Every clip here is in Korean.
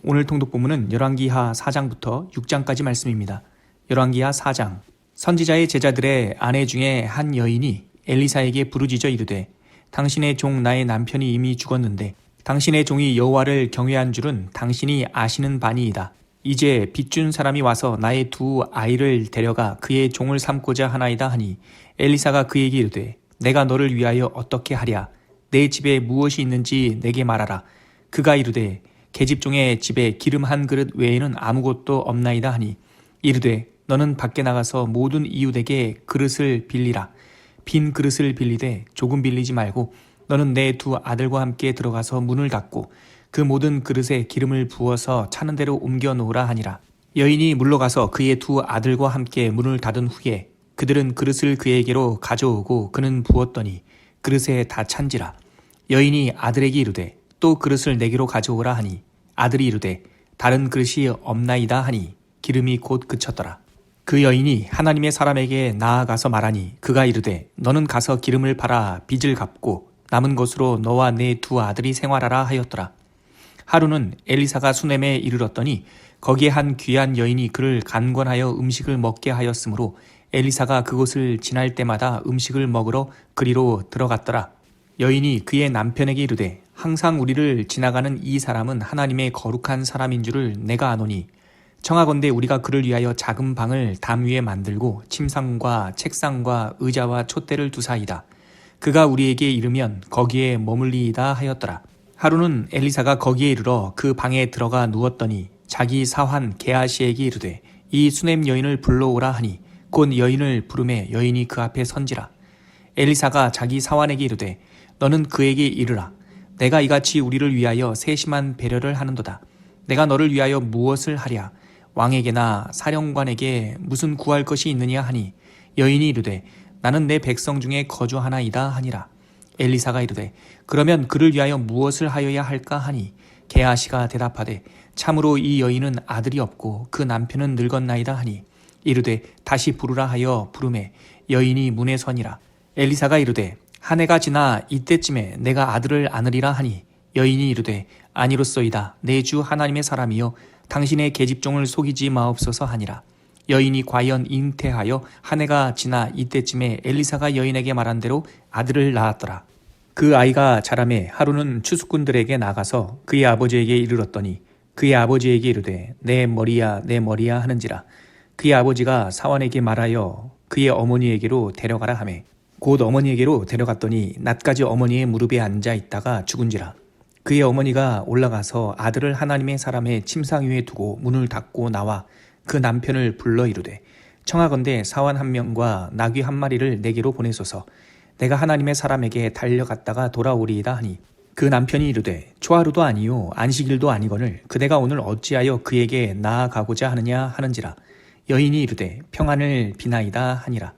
오늘 통독본문은 열왕기하 4장부터 6장까지 말씀입니다. 열왕기하 4장. 선지자의 제자들의 아내 중에 한 여인이 엘리사에게 부르짖어 이르되 당신의 종 나의 남편이 이미 죽었는데 당신의 종이 여호와를 경외한 줄은 당신이 아시는 바니이다. 이제 빚준 사람이 와서 나의 두 아이를 데려가 그의 종을 삼고자 하나이다 하니 엘리사가 그에게 이르되 내가 너를 위하여 어떻게 하랴. 내 집에 무엇이 있는지 내게 말하라. 그가 이르되 계집종의 집에 기름 한 그릇 외에는 아무것도 없나이다 하니 이르되 너는 밖에 나가서 모든 이웃에게 그릇을 빌리라. 빈 그릇을 빌리되 조금 빌리지 말고 너는 내 두 아들과 함께 들어가서 문을 닫고 그 모든 그릇에 기름을 부어서 차는 대로 옮겨 놓으라 하니라. 여인이 물러가서 그의 두 아들과 함께 문을 닫은 후에 그들은 그릇을 그에게로 가져오고 그는 부었더니 그릇에 다 찬지라. 여인이 아들에게 이르되 또 그릇을 내게로 가져오라 하니 아들이 이르되 다른 그릇이 없나이다 하니 기름이 곧 그쳤더라. 그 여인이 하나님의 사람에게 나아가서 말하니 그가 이르되 너는 가서 기름을 팔아 빚을 갚고 남은 것으로 너와 내 두 아들이 생활하라 하였더라. 하루는 엘리사가 수넴에 이르렀더니 거기에 한 귀한 여인이 그를 간권하여 음식을 먹게 하였으므로 엘리사가 그곳을 지날 때마다 음식을 먹으러 그리로 들어갔더라. 여인이 그의 남편에게 이르되 항상 우리를 지나가는 이 사람은 하나님의 거룩한 사람인 줄을 내가 아노니 청하건대 우리가 그를 위하여 작은 방을 담 위에 만들고 침상과 책상과 의자와 촛대를 두사이다. 그가 우리에게 이르면 거기에 머물리이다 하였더라. 하루는 엘리사가 거기에 이르러 그 방에 들어가 누웠더니 자기 사환 게하시에게 이르되 이 수넴 여인을 불러오라 하니 곧 여인을 부르매 여인이 그 앞에 선지라. 엘리사가 자기 사환에게 이르되 너는 그에게 이르라. 내가 이같이 우리를 위하여 세심한 배려를 하는도다. 내가 너를 위하여 무엇을 하랴. 왕에게나 사령관에게 무슨 구할 것이 있느냐 하니 여인이 이르되 나는 내 백성 중에 거주하나이다 하니라. 엘리사가 이르되 그러면 그를 위하여 무엇을 하여야 할까 하니 게하시가 대답하되 참으로 이 여인은 아들이 없고 그 남편은 늙었나이다 하니 이르되 다시 부르라 하여 부르매 여인이 문에 서니라. 엘리사가 이르되 한 해가 지나 이때쯤에 내가 아들을 안으리라 하니 여인이 이르되 아니로소이다. 내 주 하나님의 사람이여 당신의 계집종을 속이지 마옵소서 하니라. 여인이 과연 잉태하여 한 해가 지나 이때쯤에 엘리사가 여인에게 말한 대로 아들을 낳았더라. 그 아이가 자라매 하루는 추수꾼들에게 나가서 그의 아버지에게 이르렀더니 그의 아버지에게 이르되 내 머리야 내 머리야 하는지라. 그의 아버지가 사환에게 말하여 그의 어머니에게로 데려가라 하매 곧 어머니에게로 데려갔더니 낮까지 어머니의 무릎에 앉아 있다가 죽은지라. 그의 어머니가 올라가서 아들을 하나님의 사람의 침상 위에 두고 문을 닫고 나와 그 남편을 불러 이르되 청하건대 사환 한 명과 나귀 한 마리를 내게로 보내소서. 내가 하나님의 사람에게 달려갔다가 돌아오리이다 하니 그 남편이 이르되 초하루도 아니요 안식일도 아니거늘 그대가 오늘 어찌하여 그에게 나아가고자 하느냐 하는지라. 여인이 이르되 평안을 비나이다 하니라.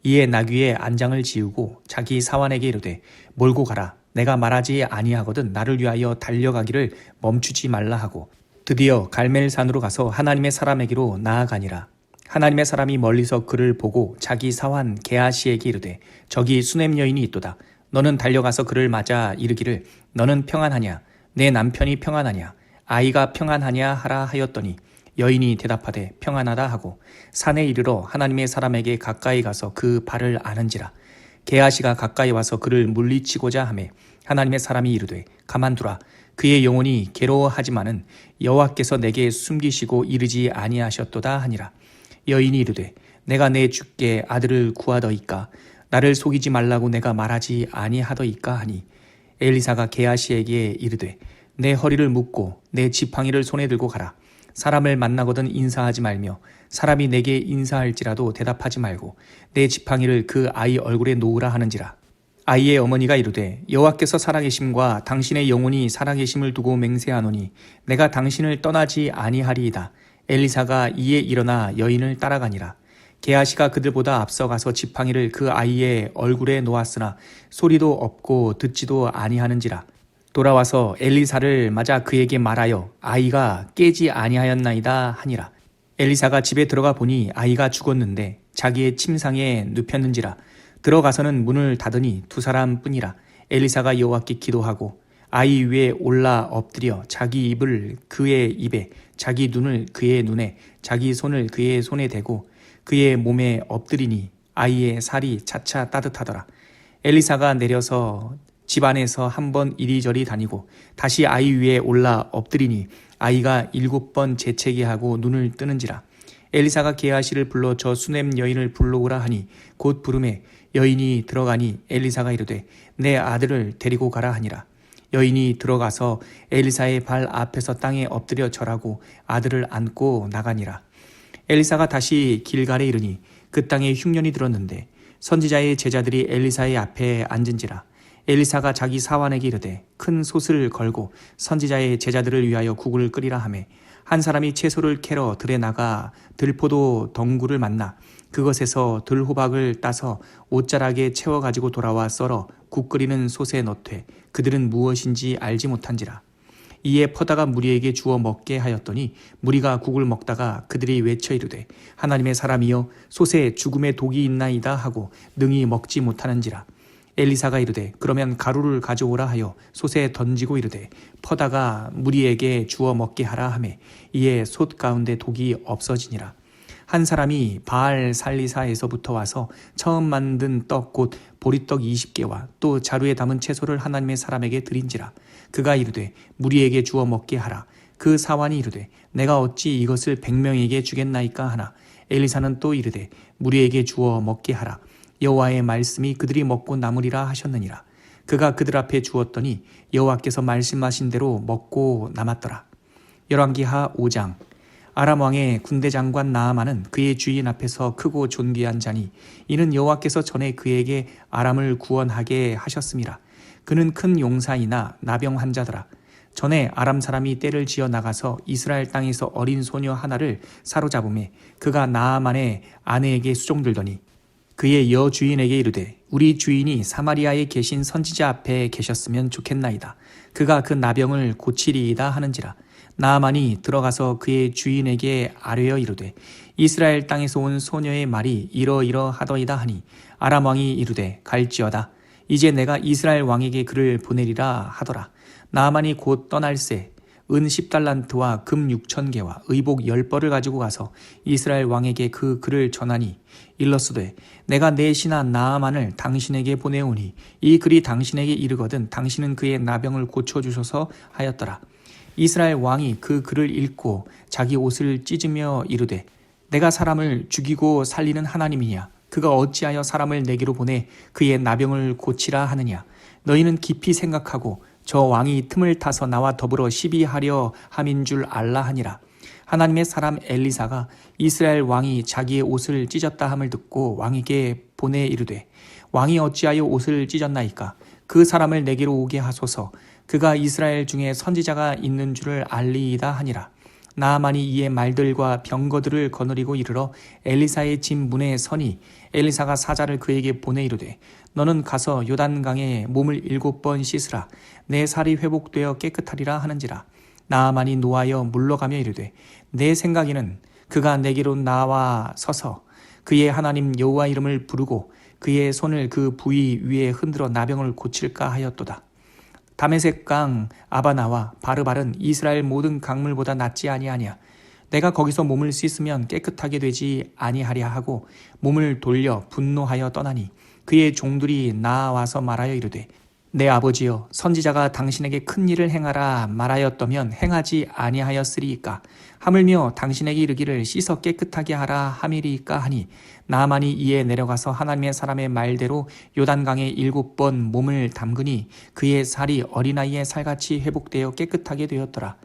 이에 나귀의 안장을 지우고 자기 사환에게 이르되 몰고 가라. 내가 말하지 아니하거든 나를 위하여 달려가기를 멈추지 말라 하고 드디어 갈멜산으로 가서 하나님의 사람에게로 나아가니라. 하나님의 사람이 멀리서 그를 보고 자기 사환 게하시에게 이르되 저기 수넴 여인이 있도다. 너는 달려가서 그를 맞아 이르기를 너는 평안하냐 내 남편이 평안하냐 아이가 평안하냐 하라 하였더니 여인이 대답하되 평안하다 하고 산에 이르러 하나님의 사람에게 가까이 가서 그 발을 아는지라. 게하시가 가까이 와서 그를 물리치고자 하매 하나님의 사람이 이르되 가만두라. 그의 영혼이 괴로워하지만은 여호와께서 내게 숨기시고 이르지 아니하셨도다 하니라. 여인이 이르되 내가 내 주께 아들을 구하더이까 나를 속이지 말라고 내가 말하지 아니하더이까 하니 엘리사가 게하시에게 이르되 내 허리를 묶고 내 지팡이를 손에 들고 가라. 사람을 만나거든 인사하지 말며 사람이 내게 인사할지라도 대답하지 말고 내 지팡이를 그 아이 얼굴에 놓으라 하는지라. 아이의 어머니가 이르되 여호와께서 살아계심과 당신의 영혼이 살아계심을 두고 맹세하노니 내가 당신을 떠나지 아니하리이다. 엘리사가 이에 일어나 여인을 따라가니라. 게하시가 그들보다 앞서가서 지팡이를 그 아이의 얼굴에 놓았으나 소리도 없고 듣지도 아니하는지라. 돌아와서 엘리사를 맞아 그에게 말하여 아이가 깨지 아니하였나이다 하니라. 엘리사가 집에 들어가 보니 아이가 죽었는데 자기의 침상에 눕혔는지라. 들어가서는 문을 닫으니 두 사람뿐이라. 엘리사가 여호와께 기도하고 아이 위에 올라 엎드려 자기 입을 그의 입에, 자기 눈을 그의 눈에, 자기 손을 그의 손에 대고 그의 몸에 엎드리니 아이의 살이 차차 따뜻하더라. 엘리사가 내려서 집 안에서 한 번 이리저리 다니고 다시 아이 위에 올라 엎드리니 아이가 7번 재채기 하고 눈을 뜨는지라. 엘리사가 게하시를 불러 저 수넴 여인을 불러오라 하니 곧 부름에 여인이 들어가니 엘리사가 이르되 내 아들을 데리고 가라 하니라. 여인이 들어가서 엘리사의 발 앞에서 땅에 엎드려 절하고 아들을 안고 나가니라. 엘리사가 다시 길갈에 이르니 그 땅에 흉년이 들었는데 선지자의 제자들이 엘리사의 앞에 앉은지라. 엘리사가 자기 사환에게 이르되 큰 솥을 걸고 선지자의 제자들을 위하여 국을 끓이라 하매 한 사람이 채소를 캐러 들에 나가 들포도 덩굴을 만나 그것에서 들호박을 따서 옷자락에 채워 가지고 돌아와 썰어 국 끓이는 솥에 넣되 그들은 무엇인지 알지 못한지라. 이에 퍼다가 무리에게 주어 먹게 하였더니 무리가 국을 먹다가 그들이 외쳐 이르되 하나님의 사람이여 솥에 죽음의 독이 있나이다 하고 능히 먹지 못하는지라. 엘리사가 이르되 그러면 가루를 가져오라 하여 솥에 던지고 이르되 퍼다가 무리에게 주어 먹게 하라 하매 이에 솥 가운데 독이 없어지니라. 한 사람이 바알 살리사에서부터 와서 처음 만든 떡 곧 보리떡 20개와 또 자루에 담은 채소를 하나님의 사람에게 드린지라. 그가 이르되 무리에게 주어 먹게 하라. 그 사환이 이르되 내가 어찌 이것을 100명에게 주겠나이까 하나. 엘리사는 또 이르되 무리에게 주어 먹게 하라. 여호와의 말씀이 그들이 먹고 남으리라 하셨느니라. 그가 그들 앞에 주었더니 여호와께서 말씀하신 대로 먹고 남았더라. 열왕기하 5장. 아람 왕의 군대 장관 나아만은 그의 주인 앞에서 크고 존귀한 자니 이는 여호와께서 전에 그에게 아람을 구원하게 하셨음이라. 그는 큰 용사이나 나병 환자더라. 전에 아람 사람이 떼를 지어 나가서 이스라엘 땅에서 어린 소녀 하나를 사로잡음에 그가 나아만의 아내에게 수종들더니 그의 여주인에게 이르되 우리 주인이 사마리아에 계신 선지자 앞에 계셨으면 좋겠나이다. 그가 그 나병을 고치리이다 하는지라. 나아만이 들어가서 그의 주인에게 아뢰어 이르되 이스라엘 땅에서 온 소녀의 말이 이러이러하더이다 하니 아람 왕이 이르되 갈지어다. 이제 내가 이스라엘 왕에게 그를 보내리라 하더라. 나아만이 곧 떠날새 은 10달란트와 금 6,000개와 의복 10벌을 가지고 가서 이스라엘 왕에게 그 글을 전하니 일러스되 내가 내 신하 나아만을 당신에게 보내오니 이 글이 당신에게 이르거든 당신은 그의 나병을 고쳐주소서 하였더라. 이스라엘 왕이 그 글을 읽고 자기 옷을 찢으며 이르되 내가 사람을 죽이고 살리는 하나님이냐. 그가 어찌하여 사람을 내게로 보내 그의 나병을 고치라 하느냐. 너희는 깊이 생각하고 저 왕이 틈을 타서 나와 더불어 시비하려 함인 줄 알라 하니라. 하나님의 사람 엘리사가 이스라엘 왕이 자기의 옷을 찢었다 함을 듣고 왕에게 보내 이르되 왕이 어찌하여 옷을 찢었나이까. 그 사람을 내게로 오게 하소서. 그가 이스라엘 중에 선지자가 있는 줄을 알리이다 하니라. 나아만이 이에 말들과 병거들을 거느리고 이르러 엘리사의 집 문에 서니 엘리사가 사자를 그에게 보내 이르되 너는 가서 요단강에 몸을 7번 씻으라. 내 살이 회복되어 깨끗하리라 하는지라. 나아만이 노하여 물러가며 이르되 내 생각에는 그가 내게로 나와 서서 그의 하나님 여호와 이름을 부르고 그의 손을 그 부위 위에 흔들어 나병을 고칠까 하였도다. 다메섹 강 아바나와 바르발은 이스라엘 모든 강물보다 낫지 아니하냐. 내가 거기서 몸을 씻으면 깨끗하게 되지 아니하랴 하고 몸을 돌려 분노하여 떠나니 그의 종들이 나와서 말하여 이르되 내 아버지여 선지자가 당신에게 큰 일을 행하라 말하였더면 행하지 아니하였으리이까. 하물며 당신에게 이르기를 씻어 깨끗하게 하라 함이리이까 하니 나아만이 이에 내려가서 하나님의 사람의 말대로 요단강에 7번 몸을 담그니 그의 살이 어린아이의 살같이 회복되어 깨끗하게 되었더라.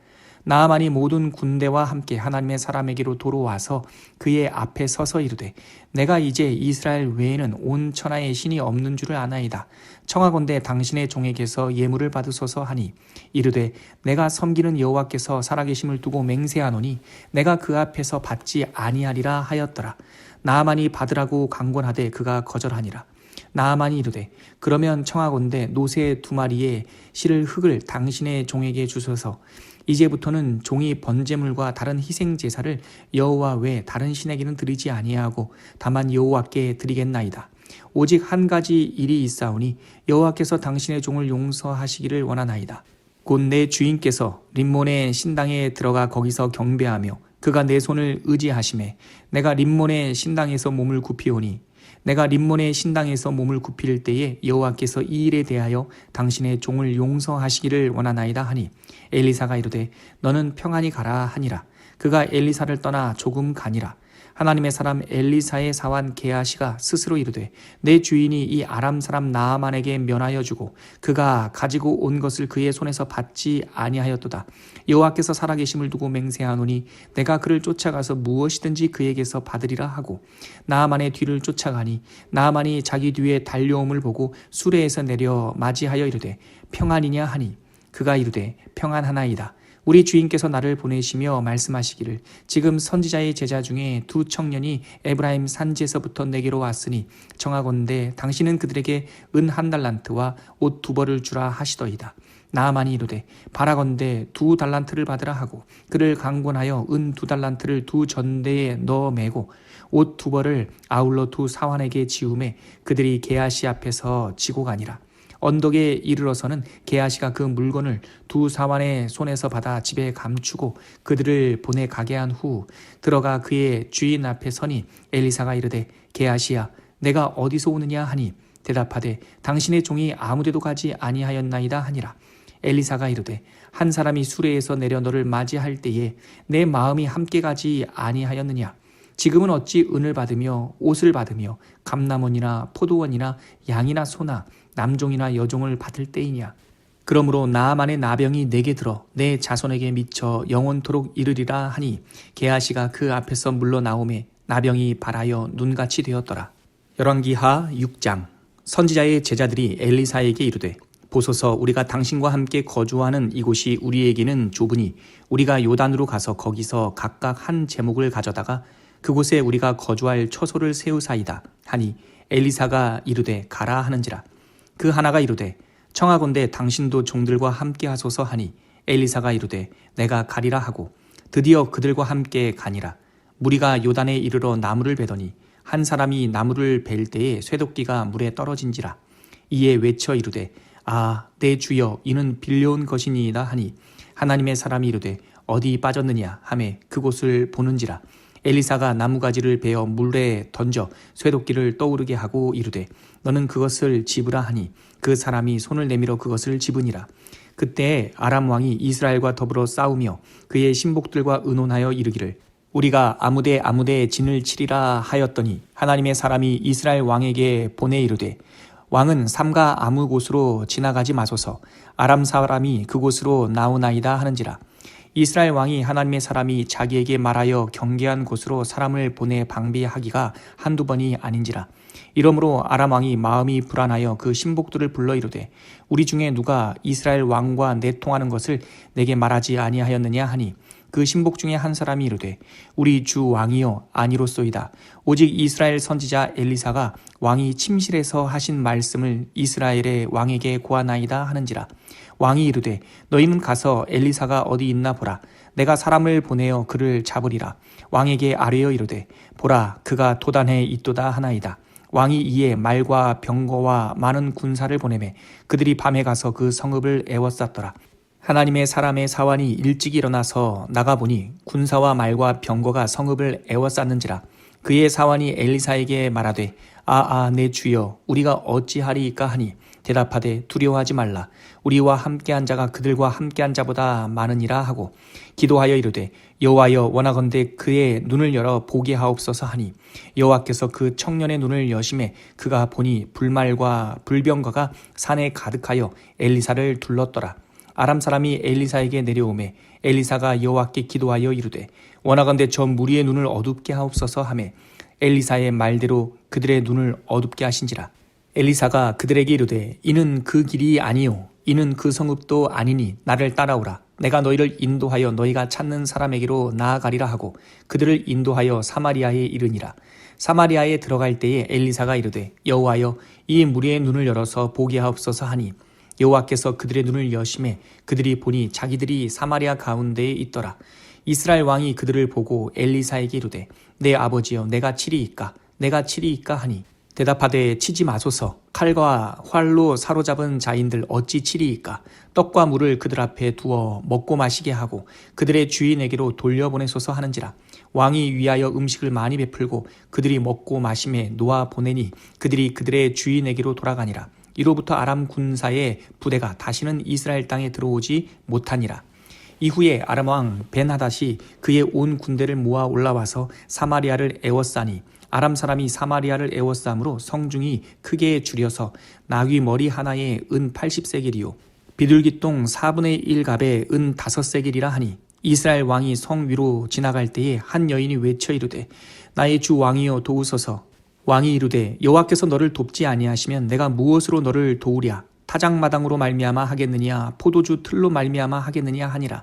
나아만이 모든 군대와 함께 하나님의 사람에게로 돌아와서 그의 앞에 서서 이르되 내가 이제 이스라엘 외에는 온 천하에 신이 없는 줄을 아나이다. 청하건대 당신의 종에게서 예물을 받으소서 하니 이르되 내가 섬기는 여호와께서 살아계심을 두고 맹세하노니 내가 그 앞에서 받지 아니하리라 하였더라. 나아만이 받으라고 강권하되 그가 거절하니라. 나아만이 이르되 그러면 청하건대 노새 2마리의 실을 흙을 당신의 종에게 주소서. 이제부터는 종이 번제물과 다른 희생 제사를 여호와 외 다른 신에게는 드리지 아니하고 다만 여호와께 드리겠나이다. 오직 한 가지 일이 있사오니 여호와께서 당신의 종을 용서하시기를 원하나이다. 곧 내 주인께서 림몬의 신당에 들어가 거기서 경배하며 그가 내 손을 의지하심에 내가 림몬의 신당에서 몸을 굽히오니 내가 림몬의 신당에서 몸을 굽힐 때에 여호와께서 이 일에 대하여 당신의 종을 용서하시기를 원하나이다 하니 엘리사가 이르되 너는 평안히 가라 하니라. 그가 엘리사를 떠나 조금 가니라. 하나님의 사람 엘리사의 사환 게하시가 스스로 이르되 내 주인이 이 아람 사람 나아만에게 면하여 주고 그가 가지고 온 것을 그의 손에서 받지 아니하였도다. 여호와께서 살아계심을 두고 맹세하노니 내가 그를 쫓아가서 무엇이든지 그에게서 받으리라 하고 나아만의 뒤를 쫓아가니 나아만이 자기 뒤에 달려옴을 보고 수레에서 내려 맞이하여 이르되 평안이냐 하니 그가 이르되 평안하나이다. 우리 주인께서 나를 보내시며 말씀하시기를 지금 선지자의 제자 중에 두 청년이 에브라임 산지에서부터 내게로 왔으니 정하건대 당신은 그들에게 은 1달란트와 옷 2벌을 주라 하시더이다. 나아만이 이르되 바라건대 2달란트를 받으라 하고 그를 강권하여 은 2달란트를 2전대에 넣어 매고 옷 2벌을 아울러 2사환에게 지우매 그들이 게하시 앞에서 지고 가니라. 언덕에 이르러서는 게하시가 그 물건을 2사환의 손에서 받아 집에 감추고 그들을 보내 가게 한 후 들어가 그의 주인 앞에 서니 엘리사가 이르되 게하시야 내가 어디서 오느냐 하니 대답하되 당신의 종이 아무데도 가지 아니하였나이다 하니라. 엘리사가 이르되 한 사람이 수레에서 내려 너를 맞이할 때에 내 마음이 함께 가지 아니하였느냐. 지금은 어찌 은을 받으며 옷을 받으며 감람원이나 포도원이나 양이나 소나 남종이나 여종을 받을 때이냐. 그러므로 나아만의 나병이 내게 들어 내 자손에게 미쳐 영원토록 이르리라 하니 게하시가 그 앞에서 물러나오매 나병이 발하여 눈같이 되었더라. 열왕기하 6장. 선지자의 제자들이 엘리사에게 이르되 보소서 우리가 당신과 함께 거주하는 이곳이 우리에게는 좁으니 우리가 요단으로 가서 거기서 각각 한 제목을 가져다가 그곳에 우리가 거주할 처소를 세우사이다 하니 엘리사가 이르되 가라 하는지라. 그 하나가 이르되 청하건대 당신도 종들과 함께 하소서 하니 엘리사가 이르되 내가 가리라 하고 드디어 그들과 함께 가니라. 무리가 요단에 이르러 나무를 베더니 한 사람이 나무를 벨 때에 쇠도끼가 물에 떨어진지라. 이에 외쳐 이르되 아 내 주여 이는 빌려온 것이니이다 하니 하나님의 사람이 이르되 어디 빠졌느냐 하매 그곳을 보는지라. 엘리사가 나무가지를 베어 물에 던져 쇠도끼를 떠오르게 하고 이르되 너는 그것을 집으라 하니 그 사람이 손을 내밀어 그것을 집으니라. 그때 아람 왕이 이스라엘과 더불어 싸우며 그의 신복들과 의논하여 이르기를 우리가 아무데에 진을 치리라 하였더니 하나님의 사람이 이스라엘 왕에게 보내 이르되 왕은 삼가 아무 곳으로 지나가지 마소서 아람 사람이 그곳으로 나오나이다 하는지라. 이스라엘 왕이 하나님의 사람이 자기에게 말하여 경계한 곳으로 사람을 보내 방비하기가 한두 번이 아닌지라. 이러므로 아람 왕이 마음이 불안하여 그 신복들을 불러 이르되 우리 중에 누가 이스라엘 왕과 내통하는 것을 내게 말하지 아니하였느냐 하니 그 신복 중에 한 사람이 이르되 우리 주 왕이여 아니로소이다. 오직 이스라엘 선지자 엘리사가 왕이 침실에서 하신 말씀을 이스라엘의 왕에게 고하나이다 하는지라. 왕이 이르되 너희는 가서 엘리사가 어디 있나 보라. 내가 사람을 보내어 그를 잡으리라. 왕에게 아뢰어 이르되 보라 그가 도단에 있도다 하나이다. 왕이 이에 말과 병거와 많은 군사를 보내매 그들이 밤에 가서 그 성읍을 에워쌌더라. 하나님의 사람의 사환이 일찍 일어나서 나가보니 군사와 말과 병거가 성읍을 에워쌌는지라. 그의 사환이 엘리사에게 말하되 내 주여 우리가 어찌하리이까 하니 대답하되 두려워하지 말라. 우리와 함께한 자가 그들과 함께한 자보다 많으니라 하고 기도하여 이르되 여호와여 원하건대 그의 눈을 열어 보게 하옵소서 하니 여호와께서 그 청년의 눈을 여심해 그가 보니 불말과 불병거가 산에 가득하여 엘리사를 둘렀더라. 아람 사람이 엘리사에게 내려오매 엘리사가 여호와께 기도하여 이르되 원하건대 저 무리의 눈을 어둡게 하옵소서 하매 엘리사의 말대로 그들의 눈을 어둡게 하신지라. 엘리사가 그들에게 이르되 이는 그 길이 아니요 이는 그 성읍도 아니니 나를 따라오라. 내가 너희를 인도하여 너희가 찾는 사람에게로 나아가리라 하고 그들을 인도하여 사마리아에 이르니라. 사마리아에 들어갈 때에 엘리사가 이르되 여호와여 이 무리의 눈을 열어서 보게 하옵소서 하니 여호와께서 그들의 눈을 여심해 그들이 보니 자기들이 사마리아 가운데에 있더라. 이스라엘 왕이 그들을 보고 엘리사에게 이르되 내 아버지여 내가 치리이까 하니 대답하되 치지 마소서. 칼과 활로 사로잡은 자인들 어찌 치리이까. 떡과 물을 그들 앞에 두어 먹고 마시게 하고 그들의 주인에게로 돌려보내소서 하는지라. 왕이 위하여 음식을 많이 베풀고 그들이 먹고 마심에 놓아 보내니 그들이 그들의 주인에게로 돌아가니라. 이로부터 아람 군사의 부대가 다시는 이스라엘 땅에 들어오지 못하니라. 이후에 아람 왕 벤하닷이 그의 온 군대를 모아 올라와서 사마리아를 에워싸니 아람 사람이 사마리아를 에워싸므로 성중이 크게 줄여서 나귀 머리 하나에 은 80세겔이요 비둘기똥 4분의 1갑에 은 5세겔이라 하니 이스라엘 왕이 성 위로 지나갈 때에 한 여인이 외쳐 이르되 나의 주 왕이여 도우소서. 왕이 이르되 여호와께서 너를 돕지 아니하시면 내가 무엇으로 너를 도우랴. 타작마당으로 말미암아 하겠느냐 포도주 틀로 말미암아 하겠느냐 하니라.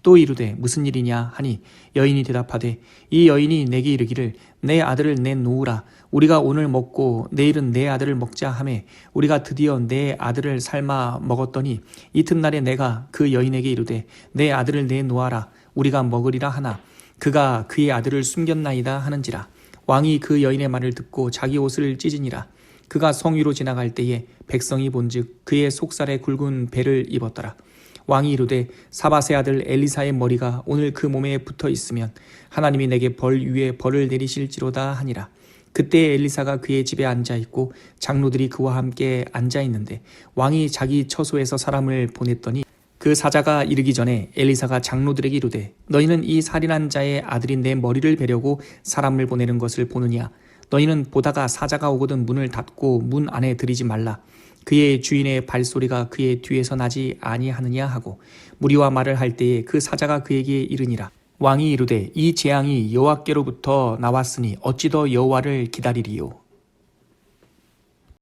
또 이르되 무슨 일이냐 하니 여인이 대답하되 이 여인이 내게 이르기를 내 아들을 내 놓으라. 우리가 오늘 먹고 내일은 내 아들을 먹자 하매 우리가 드디어 내 아들을 삶아 먹었더니 이튿날에 내가 그 여인에게 이르되 내 아들을 내 놓아라. 우리가 먹으리라 하나 그가 그의 아들을 숨겼나이다 하는지라. 왕이 그 여인의 말을 듣고 자기 옷을 찢으니라. 그가 성 위로 지나갈 때에 백성이 본즉 그의 속살에 굵은 배를 입었더라. 왕이 이르되 사밧의 아들 엘리사의 머리가 오늘 그 몸에 붙어 있으면 하나님이 내게 벌 위에 벌을 내리실지로다 하니라. 그때 엘리사가 그의 집에 앉아 있고 장로들이 그와 함께 앉아 있는데 왕이 자기 처소에서 사람을 보냈더니 그 사자가 이르기 전에 엘리사가 장로들에게 이르되 너희는 이 살인한 자의 아들인 내 머리를 베려고 사람을 보내는 것을 보느냐. 너희는 보다가 사자가 오거든 문을 닫고 문 안에 들이지 말라. 그의 주인의 발소리가 그의 뒤에서 나지 아니하느냐 하고 무리와 말을 할 때에 그 사자가 그에게 이르니라. 왕이 이르되 이 재앙이 여호와께로부터 나왔으니 어찌 더 여호와를 기다리리요.